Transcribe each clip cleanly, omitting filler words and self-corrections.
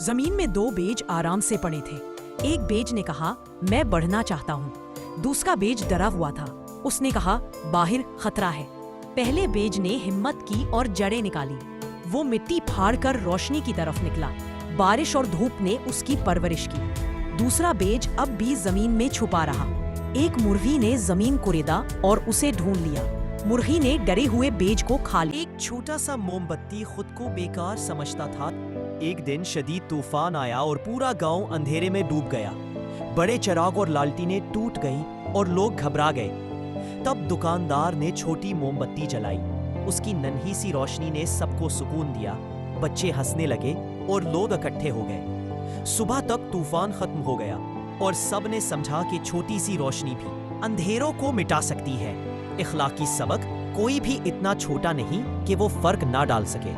जमीन में दो बेज आराम से पड़े थे। एक बेज ने कहा, मैं बढ़ना चाहता हूँ। दूसरा बेज डरा हुआ था। उसने कहा, बाहर खतरा है। पहले बेज ने हिम्मत की और जड़ें निकाली। वो मिट्टी फाड़कर रोशनी की तरफ निकला। बारिश और धूप ने उसकी परवरिश की। दूसरा बेज अब भी जमीन में छुपा रहा। एक मुर्गी ने जमीन कुरेदा और उसे ढूंढ लिया। मुर्गी ने डरे हुए बेज को खा लिया। एक छोटा सा मोमबत्ती खुद को बेकार समझता था। एक दिन शदीद तूफान आया और पूरा गांव अंधेरे में डूब गया। बड़े चिराग और लालटेनें टूट गईं और लोग घबरा गए। तब दुकानदार ने छोटी मोमबत्ती जलाई। उसकी नन्ही सी रोशनी ने सबको सुकून दिया। बच्चे हंसने लगे और लोग इकट्ठे हो गए। सुबह तक तूफान खत्म हो गया और सब ने समझा कि छोटी सी रोशनी भी अंधेरों को मिटा सकती है। इखलाकी सबक, कोई भी इतना छोटा नहीं कि वो फर्क ना डाल सके।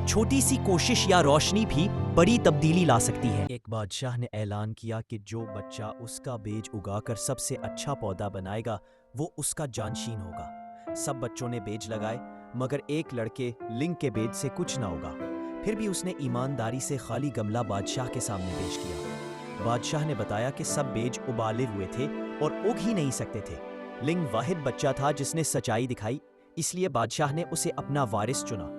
छोटी सी कोशिश या रोशनी भी बड़ी तब्दीली ला सकती है। एक बादशाह ने ऐलान किया कि जो बच्चा उसका बेज उगाकर सबसे अच्छा पौधा बनाएगा वो उसका जानशीन होगा। सब बच्चों ने बेज लगाए, मगर एक लड़के लिंग के बेज से कुछ ना उगा। फिर भी उसने ईमानदारी से खाली गमला बादशाह के सामने पेश किया। बादशाह ने बताया कि सब बेज उबाले हुए थे और उग ही नहीं सकते थे। लिंग वाहिद बच्चा था जिसने सच्चाई दिखाई, इसलिए बादशाह ने उसे अपना वारिस चुना।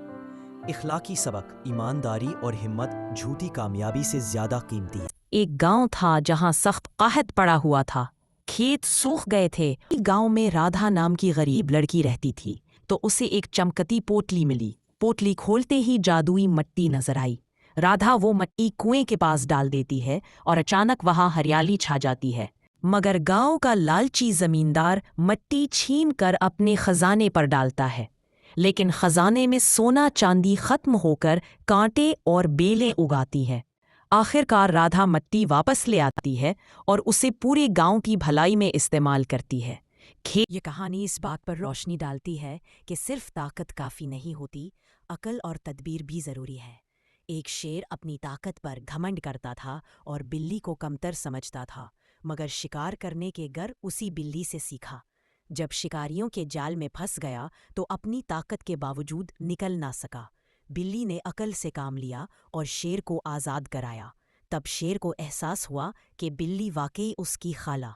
इखलाकी सबक, ईमानदारी और हिम्मत झूठी कामयाबी से ज्यादा कीमती है। एक गांव था जहां सख्त काहत पड़ा हुआ था। खेत सूख गए थे। गांव में राधा नाम की गरीब लड़की रहती थी, तो उसे एक चमकती पोटली मिली। पोटली खोलते ही जादुई मिट्टी नजर आई। राधा वो मिट्टी कुएं के पास डाल देती है और अचानक वहां हरियाली छा जाती है। मगर गांव का लालची जमींदार मिट्टी छीन कर अपने खजाने पर डालता है, लेकिन खजाने में सोना चांदी खत्म होकर कांटे और बेलें उगाती है। आखिरकार राधा मिट्टी वापस ले आती है और उसे पूरे गांव की भलाई में इस्तेमाल करती है। ये कहानी इस बात पर रोशनी डालती है कि सिर्फ ताकत काफ़ी नहीं होती, अकल और तदबीर भी ज़रूरी है। एक शेर अपनी ताकत पर घमंड करता था और बिल्ली को कमतर समझता था, मगर शिकार करने के गर उसी बिल्ली से सीखा। जब शिकारियों के जाल में फंस गया तो अपनी ताकत के बावजूद निकल ना सका। बिल्ली ने अकल से काम लिया और शेर को आज़ाद कराया। तब शेर को एहसास हुआ कि बिल्ली वाकई उसकी खाला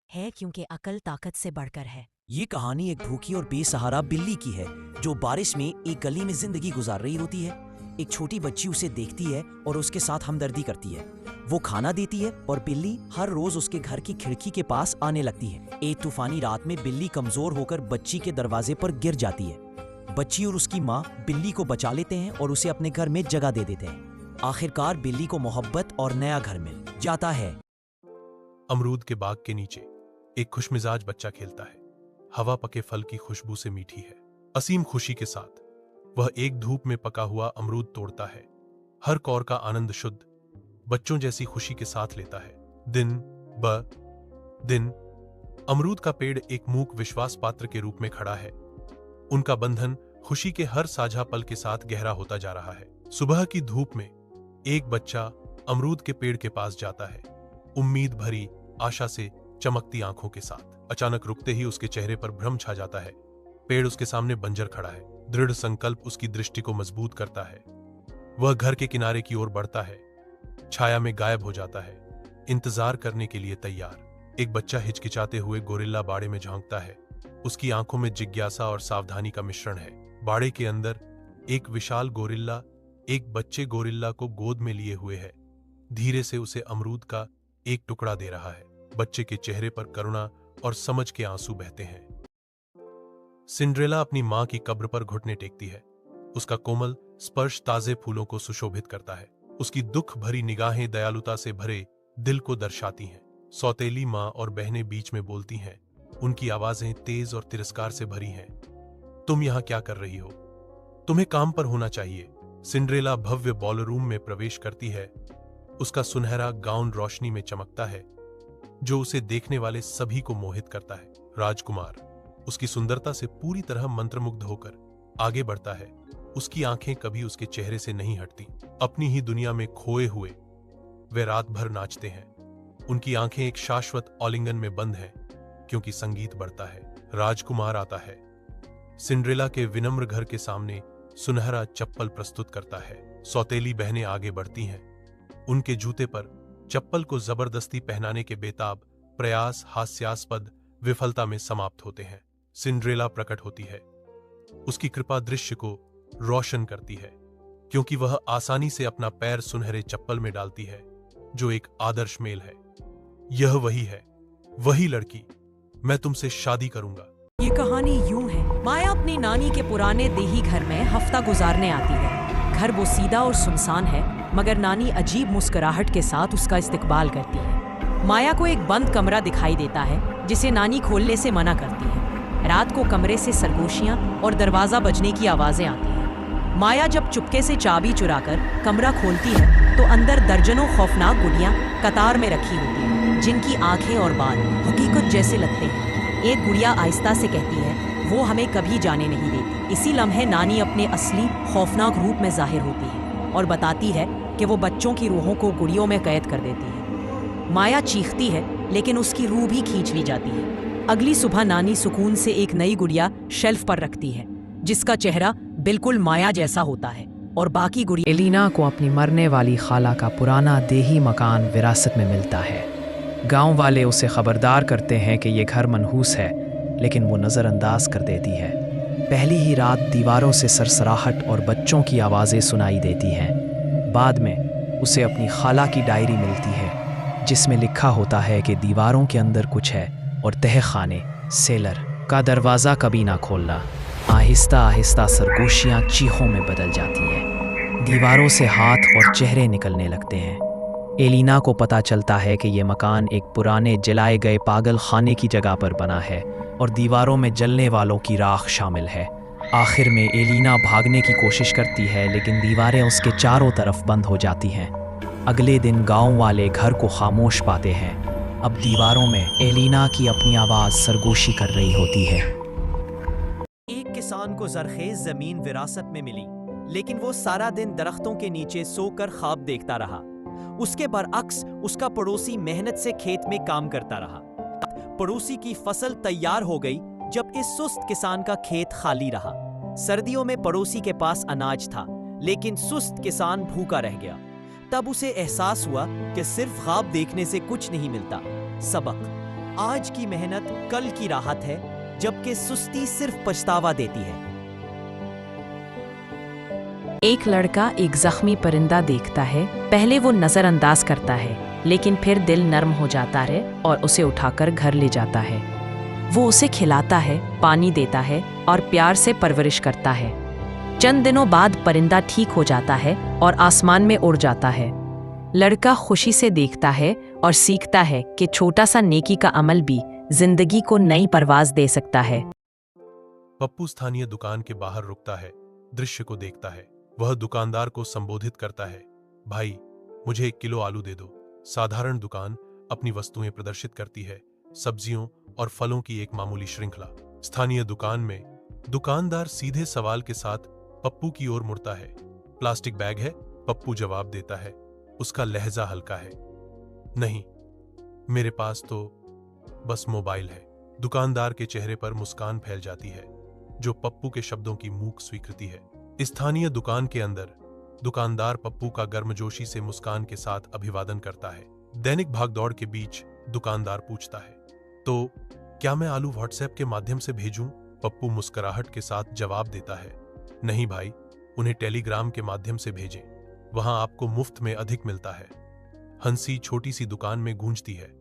है, क्योंकि अकल ताकत से बढ़कर है। ये कहानी एक भूखी और बेसहारा बिल्ली की है जो बारिश में एक गली में जिंदगी गुजार रही होती है। एक छोटी बच्ची उसे देखती है और उसके साथ हमदर्दी करती है। वो खाना देती है और बिल्ली हर रोज उसके घर की खिड़की के पास आने लगती है। एक तूफानी रात में बिल्ली कमजोर होकर बच्ची के दरवाजे पर गिर जाती है। बच्ची और उसकी माँ बिल्ली को बचा लेते हैं और उसे अपने घर में जगह दे देते हैं। आखिरकार बिल्ली को मोहब्बत और नया घर मिल जाता है। अमरूद के बाग के नीचे एक खुशमिजाज बच्चा खेलता है। हवा पके फल की खुशबू से मीठी है। असीम खुशी के साथ वह एक धूप में पका हुआ अमरूद तोड़ता है। हर कौर का आनंद शुद्ध बच्चों जैसी खुशी के साथ लेता है। दिन ब दिन अमरूद का पेड़ एक मूक विश्वास पात्र के रूप में खड़ा है। उनका बंधन खुशी के हर साझा पल के साथ गहरा होता जा रहा है। सुबह की धूप में एक बच्चा अमरूद के पेड़ के पास जाता है, उम्मीद भरी आशा से चमकती आंखों के साथ। अचानक रुकते ही उसके चेहरे पर भ्रम छा जाता है। पेड़ उसके सामने बंजर खड़ा है। दृढ़ संकल्प उसकी दृष्टि को मजबूत करता है। वह घर के किनारे की ओर बढ़ता है, छाया में गायब हो जाता है, इंतजार करने के लिए तैयार। एक बच्चा हिचकिचाते हुए गोरिल्ला बाड़े में झांकता है। उसकी आंखों में जिज्ञासा और सावधानी का मिश्रण है। बाड़े के अंदर एक विशाल गोरिल्ला एक बच्चे गोरिल्ला को गोद में लिए हुए है। धीरे से उसे अमरूद का एक टुकड़ा दे रहा है। बच्चे के चेहरे पर करुणा और समझ के आंसू बहते हैं। सिंड्रेला अपनी मां की कब्र पर घुटने टेकती है। उसका कोमल स्पर्श ताजे फूलों को सुशोभित करता है। उसकी दुख भरी निगाहें दयालुता से भरे दिल को दर्शाती हैं। सौतेली मां और बहनें बीच में बोलती हैं। उनकी आवाजें तेज और तिरस्कार से भरी हैं। तुम यहां क्या कर रही हो? तुम्हें काम पर होना चाहिए। सिंड्रेला भव्य बॉलरूम में प्रवेश करती है। उसका सुनहरा गाउन रोशनी में चमकता है, जो उसे देखने वाले सभी को मोहित करता है। राजकुमार उसकी सुंदरता से पूरी तरह मंत्रमुग्ध होकर आगे बढ़ता है। उसकी आंखें कभी उसके चेहरे से नहीं हटती। अपनी ही दुनिया में खोए हुए वे रात भर नाचते हैं। उनकी आंखें एक शाश्वत आलिंगन में बंद हैं, क्योंकि संगीत बढ़ता है। राजकुमार आता है। सिंड्रेला के विनम्र घर के सामने सुनहरा चप्पल प्रस्तुत करता है। सौतेली बहनें आगे बढ़ती हैं। उनके जूते पर चप्पल को जबरदस्ती पहनाने के बेताब प्रयास हास्यास्पद विफलता में समाप्त होते हैं। सिंड्रेला प्रकट होती है। उसकी कृपा दृश्य को रोशन करती है, क्योंकि वह आसानी से अपना पैर सुनहरे चप्पल में डालती है, जो एक आदर्श मेल है। यह वही है, वही लड़की, मैं तुमसे शादी करूंगा। ये कहानी यूं है। माया अपनी नानी के पुराने देही घर में हफ्ता गुजारने आती है। घर वो सीधा और सुनसान है, मगर नानी अजीब मुस्कुराहट के साथ उसका इस्तकबाल करती है। माया को एक बंद कमरा दिखाई देता है, जिसे नानी खोलने से मना करती है। रात को कमरे से सरगोशियां और दरवाजा बजने की आवाजें आती हैं। माया जब चुपके से चाबी चुराकर कमरा खोलती है तो अंदर दर्जनों खौफनाक गुड़ियां कतार में रखी होती हैं, जिनकी आंखें और बाल हकीकत जैसे लगते हैं। एक गुड़िया आहिस्ता से कहती है, वो हमें कभी जाने नहीं देती। इसी लम्हे नानी अपने असली खौफनाक रूप में जाहिर होती है और बताती है कि वो बच्चों की रूहों को गुड़ियों में कैद कर देती है। माया चीखती है, लेकिन उसकी रूह भी खींच ली जाती है। अगली सुबह नानी सुकून से एक नई गुड़िया शेल्फ पर रखती है, जिसका चेहरा बिल्कुल माया जैसा होता है, और बाकी गुड़िया। एलिना को अपनी मरने वाली खाला का पुराना देही मकान विरासत में मिलता है। गांव वाले उसे खबरदार करते हैं कि ये घर मनहूस है, लेकिन वो नज़रअंदाज कर देती है। पहली ही रात दीवारों से सरसराहट और बच्चों की आवाज़ें सुनाई देती हैं। बाद में उसे अपनी खाला की डायरी मिलती है, जिसमें लिखा होता है कि दीवारों के अंदर कुछ है और तहखाने सेलर का दरवाज़ा कभी ना खोलना। आहिस्ता आहिस्ता सरगोशियाँ चीखों में बदल जाती हैं। दीवारों से हाथ और चेहरे निकलने लगते हैं। एलिना को पता चलता है कि ये मकान एक पुराने जलाए गए पागल खाने की जगह पर बना है और दीवारों में जलने वालों की राख शामिल है। आखिर में एलिना भागने की कोशिश करती है, लेकिन दीवारें उसके चारों तरफ बंद हो जाती हैं। अगले दिन गांव वाले घर को खामोश पाते हैं। अब दीवारों में एलिना की अपनी आवाज़ सरगोशी कर रही होती है। एक किसान को जरखेज जमीन विरासत में मिली, लेकिन वो सारा दिन दरख्तों के नीचे सोकर ख्वाब देखता रहा। उसके बरअक्स उसका पड़ोसी मेहनत से खेत में काम करता रहा। पड़ोसी की फसल तैयार हो गई जब इस सुस्त किसान का खेत खाली रहा। सर्दियों में पड़ोसी के पास अनाज था, लेकिन सुस्त किसान भूखा रह गया। तब उसे एहसास हुआ कि सिर्फ ख्वाब देखने से कुछ नहीं मिलता। सबक: आज की मेहनत कल की राहत है, जबकि सुस्ती सिर्फ पछतावा देती है। एक लड़का एक जख्मी परिंदा देखता है। पहले वो नजरअंदाज करता है, लेकिन फिर दिल नर्म हो जाता है और उसे उठाकर घर ले जाता है। वो उसे खिलाता है, पानी देता है और प्यार से परवरिश करता है। चंद दिनों बाद परिंदा ठीक हो जाता है और आसमान में उड़ जाता है। लड़का खुशी से देखता है और सीखता है कि छोटा सा नेकी का अमल भी जिंदगी को नई परवाज दे सकता है। पप्पू स्थानीय दुकान के बाहर रुकता है, दृश्य को देखता है। वह दुकानदार को संबोधित करता है, भाई मुझे 1 किलो आलू दे दो। साधारण दुकान अपनी वस्तुएं प्रदर्शित करती है, सब्जियों और फलों की एक मामूली श्रृंखला। स्थानीय दुकान में दुकानदार सीधे सवाल के साथ पप्पू की ओर मुड़ता है। प्लास्टिक बैग है? पप्पू जवाब देता है। उसका लहजा हल्का है। नहीं, मेरे पास तो बस मोबाइल है। दुकानदार के चेहरे पर मुस्कान फैल जाती है, जो पप्पू के शब्दों की मूक स्वीकृति है। स्थानीय दुकान के अंदर दुकानदार पप्पू का गर्मजोशी से मुस्कान के साथ अभिवादन करता है। दैनिक भागदौड़ के बीच दुकानदार पूछता है, तो क्या मैं आलू व्हाट्सएप के माध्यम से भेजूं? पप्पू मुस्कुराहट के साथ जवाब देता है, नहीं भाई, उन्हें टेलीग्राम के माध्यम से भेजें, वहां आपको मुफ्त में अधिक मिलता है। हंसी छोटी सी दुकान में गूंजती है।